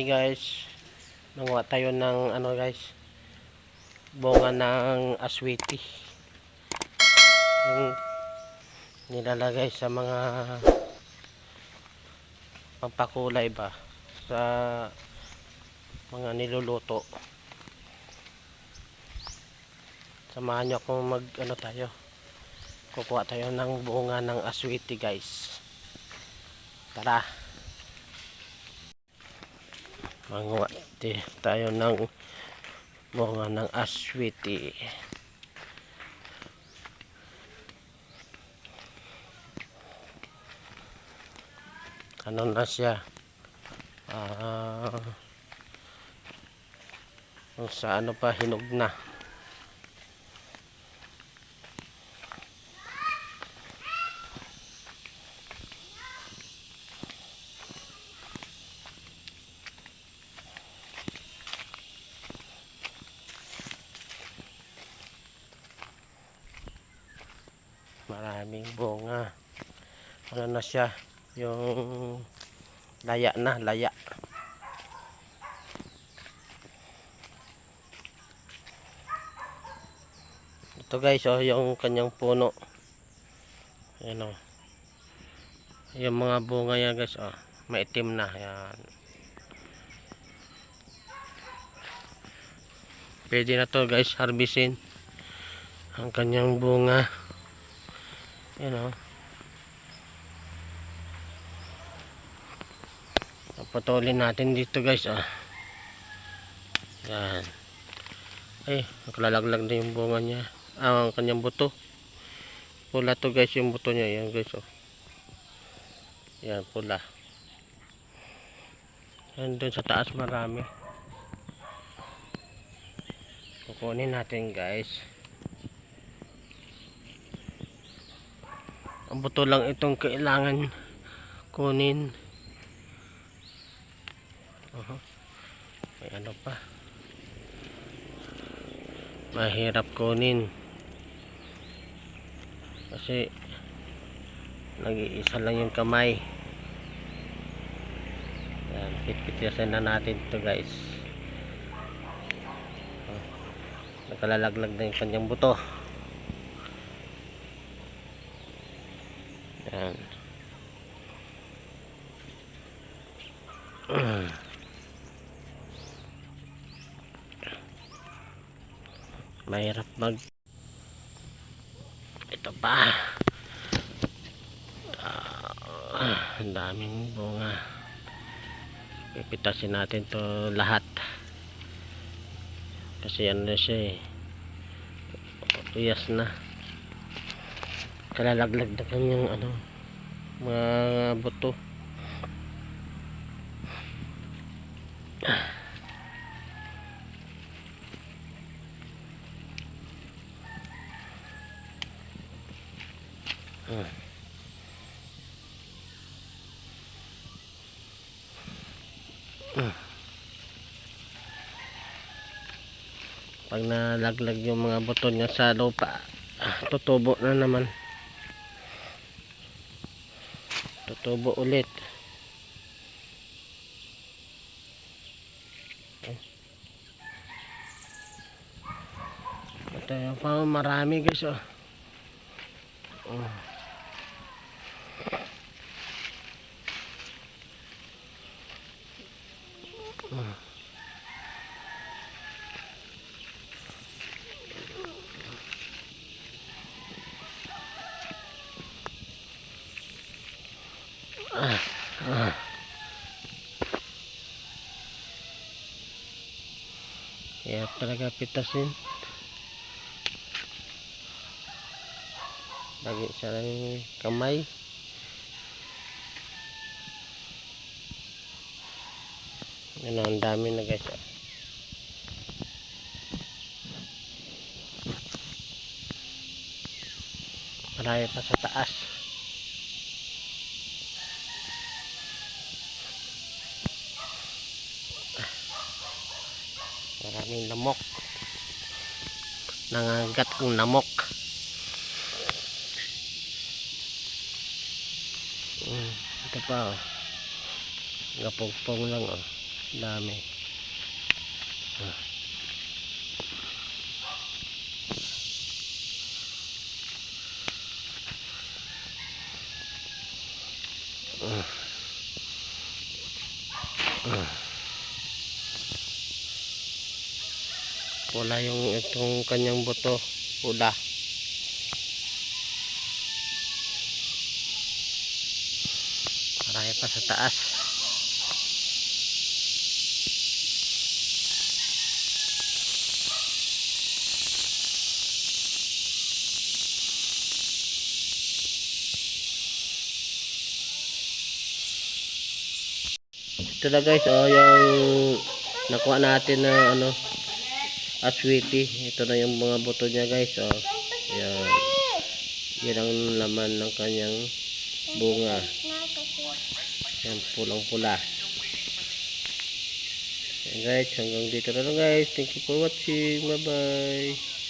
Hi guys, nanguha tayo ng ano guys, bunga ng aswiti, yung nilalagay sa mga pampakulay ba, sa mga niluluto. Samahan nyo akong mag ano tayo, kukuha tayo ng bunga ng aswiti guys. Tara, manguha tayo ng bunga ng aswiti. Ano na siya, kung sa ano pa, hinog na. Maraming bunga. Ano na siya, yung laya na, laya. Ito guys, oh, yung kanyang puno. Ayan, oh. Yung mga bunga yan guys, oh, maitim na. Ayan. Pwede na to guys, harbisin ang kanyang bunga. Ayan, oh. Papatulin natin dito guys, oh. Ayan. Ay, nakalalaglag na yung bunga niya. Ang kanyang buto. Pula to guys, yung buto niya. Ayan guys, oh. Ayan, pula. Ayan, dun sa taas marami. Kukunin natin guys. Ang buto lang itong kailangan kunin. May ano pa, mahirap kunin kasi nag-iisa lang yung kamay. Yan, pitpitiasin na natin ito guys. Nakalalaglag na yung kanyang buto. Yan. Mahirap ito pa, ang daming bunga. Pipitasin natin to lahat kasi ano na siya, tuyas na, kalalaglag na kanyang ano, mga buto. Pag nalaglag yung mga buto niya sa lupa, tutubo na naman, tutubo ulit. Ito yung pa, marami guys, oh. Kaya talaga pitasin lagi sa kamay. Yan, ang dami na guys, oh. Marami pa sa taas. Maraming lamok, nangagat ang lamok. Ito pa, oh. Napugpong lang, oh. Dami. Pula yung itong kanyang buto. Pula. Marami pa sa taas. Ito na guys, oh, yung nakuha natin na ano, aswiti. Ito na yung mga buto niya guys, oh. Yan. Yan ang laman ng kanyang bunga. Yan, pulang pula. Yan guys, hanggang dito na lang guys. Thank you for watching. Bye bye.